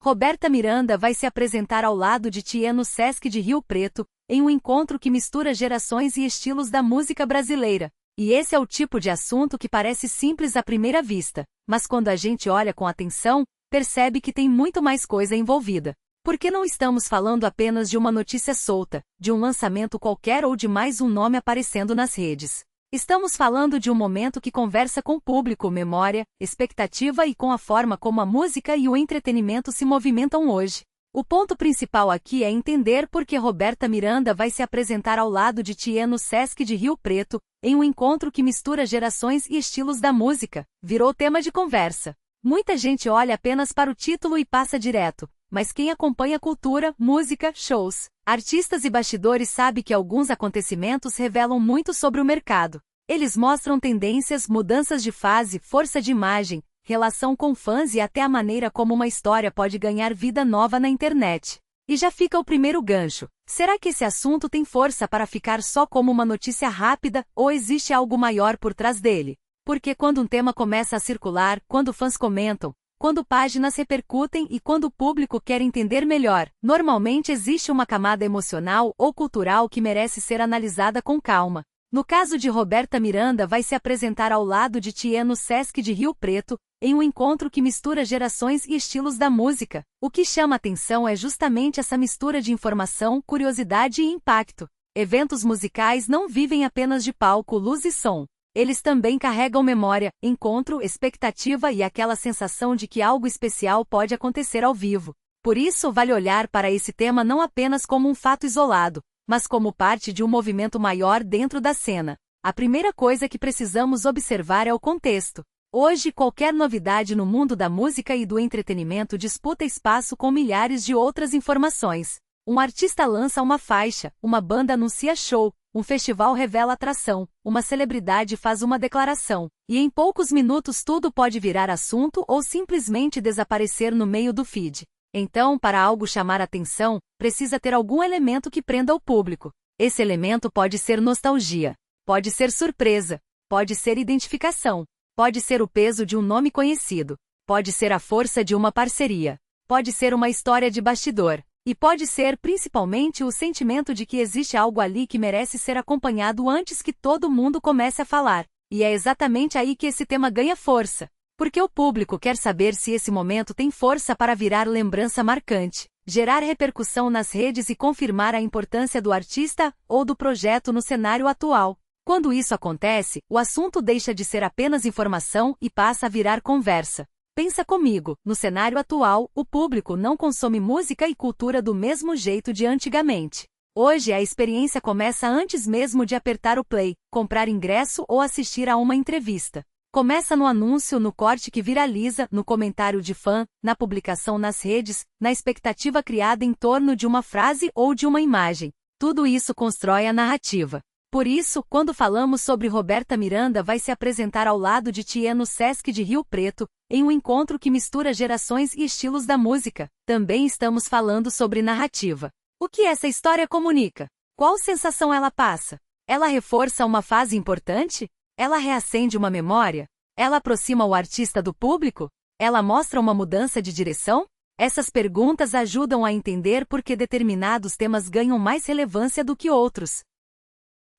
Roberta Miranda vai se apresentar ao lado de Tiê no Sesc de Rio Preto, em um encontro que mistura gerações e estilos da música brasileira. E esse é o tipo de assunto que parece simples à primeira vista, mas quando a gente olha com atenção, percebe que tem muito mais coisa envolvida. Porque não estamos falando apenas de uma notícia solta, de um lançamento qualquer ou de mais um nome aparecendo nas redes. Estamos falando de um momento que conversa com o público, memória, expectativa e com a forma como a música e o entretenimento se movimentam hoje. O ponto principal aqui é entender por que Roberta Miranda vai se apresentar ao lado de Tiê no Sesc de Rio Preto, em um encontro que mistura gerações e estilos da música. Virou tema de conversa. Muita gente olha apenas para o título e passa direto, mas quem acompanha cultura, música, shows, artistas e bastidores sabe que alguns acontecimentos revelam muito sobre o mercado. Eles mostram tendências, mudanças de fase, força de imagem, relação com fãs e até a maneira como uma história pode ganhar vida nova na internet. E já fica o primeiro gancho. Será que esse assunto tem força para ficar só como uma notícia rápida, ou existe algo maior por trás dele? Porque quando um tema começa a circular, quando fãs comentam, quando páginas repercutem e quando o público quer entender melhor, normalmente existe uma camada emocional ou cultural que merece ser analisada com calma. No caso de Roberta Miranda vai se apresentar ao lado de Tiê no Sesc de Rio Preto, em um encontro que mistura gerações e estilos da música. O que chama atenção é justamente essa mistura de informação, curiosidade e impacto. Eventos musicais não vivem apenas de palco, luz e som. Eles também carregam memória, encontro, expectativa e aquela sensação de que algo especial pode acontecer ao vivo. Por isso, vale olhar para esse tema não apenas como um fato isolado, mas como parte de um movimento maior dentro da cena. A primeira coisa que precisamos observar é o contexto. Hoje, qualquer novidade no mundo da música e do entretenimento disputa espaço com milhares de outras informações. Um artista lança uma faixa, uma banda anuncia show, um festival revela atração, uma celebridade faz uma declaração, e em poucos minutos tudo pode virar assunto ou simplesmente desaparecer no meio do feed. Então, para algo chamar atenção, precisa ter algum elemento que prenda o público. Esse elemento pode ser nostalgia, pode ser surpresa, pode ser identificação, pode ser o peso de um nome conhecido, pode ser a força de uma parceria, pode ser uma história de bastidor. E pode ser, principalmente, o sentimento de que existe algo ali que merece ser acompanhado antes que todo mundo comece a falar. E é exatamente aí que esse tema ganha força. Porque o público quer saber se esse momento tem força para virar lembrança marcante, gerar repercussão nas redes e confirmar a importância do artista ou do projeto no cenário atual. Quando isso acontece, o assunto deixa de ser apenas informação e passa a virar conversa. Pensa comigo, no cenário atual, o público não consome música e cultura do mesmo jeito de antigamente. Hoje a experiência começa antes mesmo de apertar o play, comprar ingresso ou assistir a uma entrevista. Começa no anúncio, no corte que viraliza, no comentário de fã, na publicação nas redes, na expectativa criada em torno de uma frase ou de uma imagem. Tudo isso constrói a narrativa. Por isso, quando falamos sobre Roberta Miranda vai se apresentar ao lado de Tiê no Sesc de Rio Preto, em um encontro que mistura gerações e estilos da música, também estamos falando sobre narrativa. O que essa história comunica? Qual sensação ela passa? Ela reforça uma fase importante? Ela reacende uma memória? Ela aproxima o artista do público? Ela mostra uma mudança de direção? Essas perguntas ajudam a entender por que determinados temas ganham mais relevância do que outros.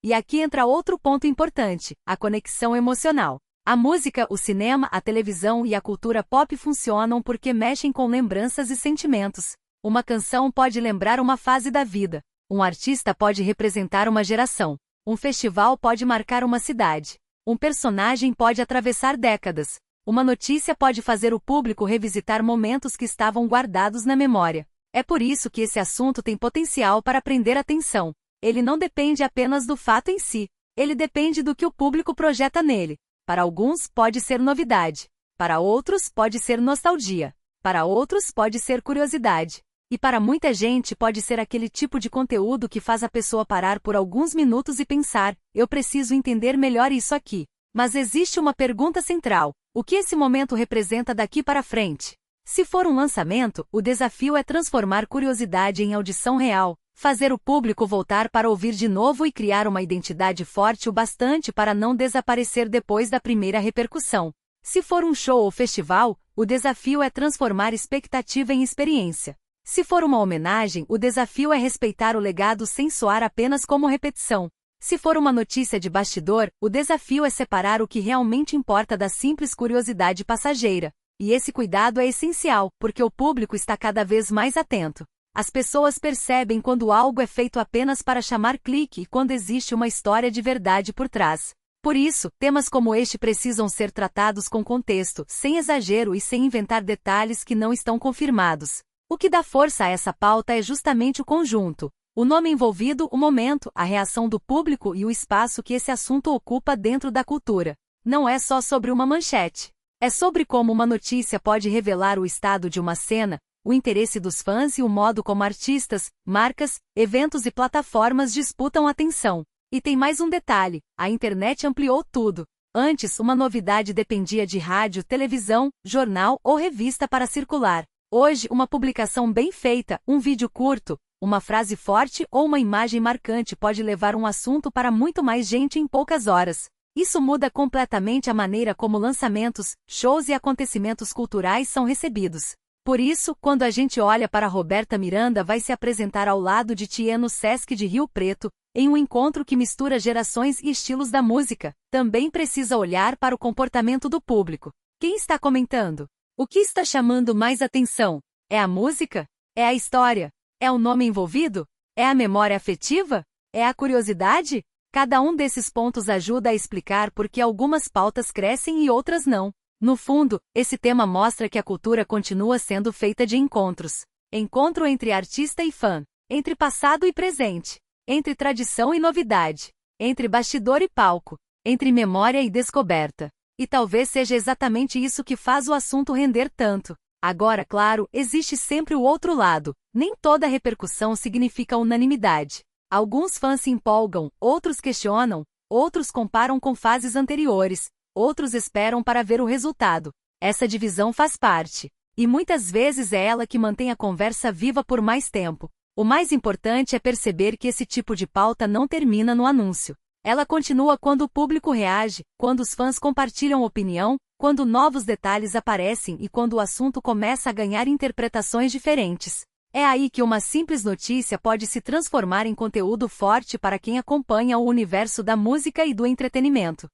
E aqui entra outro ponto importante, a conexão emocional. A música, o cinema, a televisão e a cultura pop funcionam porque mexem com lembranças e sentimentos. Uma canção pode lembrar uma fase da vida. Um artista pode representar uma geração. Um festival pode marcar uma cidade. Um personagem pode atravessar décadas. Uma notícia pode fazer o público revisitar momentos que estavam guardados na memória. É por isso que esse assunto tem potencial para prender atenção. Ele não depende apenas do fato em si. Ele depende do que o público projeta nele. Para alguns, pode ser novidade. Para outros, pode ser nostalgia. Para outros, pode ser curiosidade. E para muita gente, pode ser aquele tipo de conteúdo que faz a pessoa parar por alguns minutos e pensar: eu preciso entender melhor isso aqui. Mas existe uma pergunta central: o que esse momento representa daqui para frente? Se for um lançamento, o desafio é transformar curiosidade em audição real. Fazer o público voltar para ouvir de novo e criar uma identidade forte o bastante para não desaparecer depois da primeira repercussão. Se for um show ou festival, o desafio é transformar expectativa em experiência. Se for uma homenagem, o desafio é respeitar o legado sem soar apenas como repetição. Se for uma notícia de bastidor, o desafio é separar o que realmente importa da simples curiosidade passageira. E esse cuidado é essencial, porque o público está cada vez mais atento. As pessoas percebem quando algo é feito apenas para chamar clique e quando existe uma história de verdade por trás. Por isso, temas como este precisam ser tratados com contexto, sem exagero e sem inventar detalhes que não estão confirmados. O que dá força a essa pauta é justamente o conjunto. O nome envolvido, o momento, a reação do público e o espaço que esse assunto ocupa dentro da cultura. Não é só sobre uma manchete. É sobre como uma notícia pode revelar o estado de uma cena, o interesse dos fãs e o modo como artistas, marcas, eventos e plataformas disputam atenção. E tem mais um detalhe: a internet ampliou tudo. Antes, uma novidade dependia de rádio, televisão, jornal ou revista para circular. Hoje, uma publicação bem feita, um vídeo curto, uma frase forte ou uma imagem marcante pode levar um assunto para muito mais gente em poucas horas. Isso muda completamente a maneira como lançamentos, shows e acontecimentos culturais são recebidos. Por isso, quando a gente olha para Roberta Miranda vai se apresentar ao lado de Tiê no Sesc de Rio Preto, em um encontro que mistura gerações e estilos da música, também precisa olhar para o comportamento do público. Quem está comentando? O que está chamando mais atenção? É a música? É a história? É o nome envolvido? É a memória afetiva? É a curiosidade? Cada um desses pontos ajuda a explicar por que algumas pautas crescem e outras não. No fundo, esse tema mostra que a cultura continua sendo feita de encontros. Encontro entre artista e fã, entre passado e presente, entre tradição e novidade, entre bastidor e palco, entre memória e descoberta. E talvez seja exatamente isso que faz o assunto render tanto. Agora, claro, existe sempre o outro lado. Nem toda repercussão significa unanimidade. Alguns fãs se empolgam, outros questionam, outros comparam com fases anteriores. Outros esperam para ver o resultado. Essa divisão faz parte. E muitas vezes é ela que mantém a conversa viva por mais tempo. O mais importante é perceber que esse tipo de pauta não termina no anúncio. Ela continua quando o público reage, quando os fãs compartilham opinião, quando novos detalhes aparecem e quando o assunto começa a ganhar interpretações diferentes. É aí que uma simples notícia pode se transformar em conteúdo forte para quem acompanha o universo da música e do entretenimento.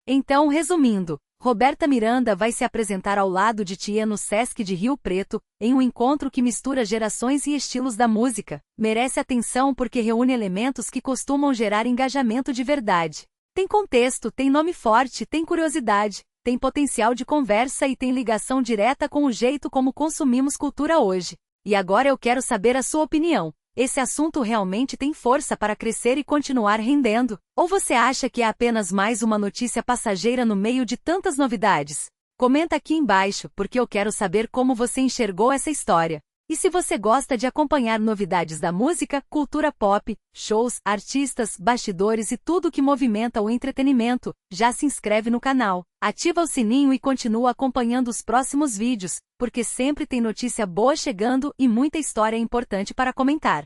Então, resumindo, Roberta Miranda vai se apresentar ao lado de Tiê no Sesc de Rio Preto, em um encontro que mistura gerações e estilos da música. Merece atenção porque reúne elementos que costumam gerar engajamento de verdade. Tem contexto, tem nome forte, tem curiosidade, tem potencial de conversa e tem ligação direta com o jeito como consumimos cultura hoje. E agora eu quero saber a sua opinião. Esse assunto realmente tem força para crescer e continuar rendendo? Ou você acha que é apenas mais uma notícia passageira no meio de tantas novidades? Comenta aqui embaixo, porque eu quero saber como você enxergou essa história. E se você gosta de acompanhar novidades da música, cultura pop, shows, artistas, bastidores e tudo que movimenta o entretenimento, já se inscreve no canal, ativa o sininho e continua acompanhando os próximos vídeos, porque sempre tem notícia boa chegando e muita história importante para comentar.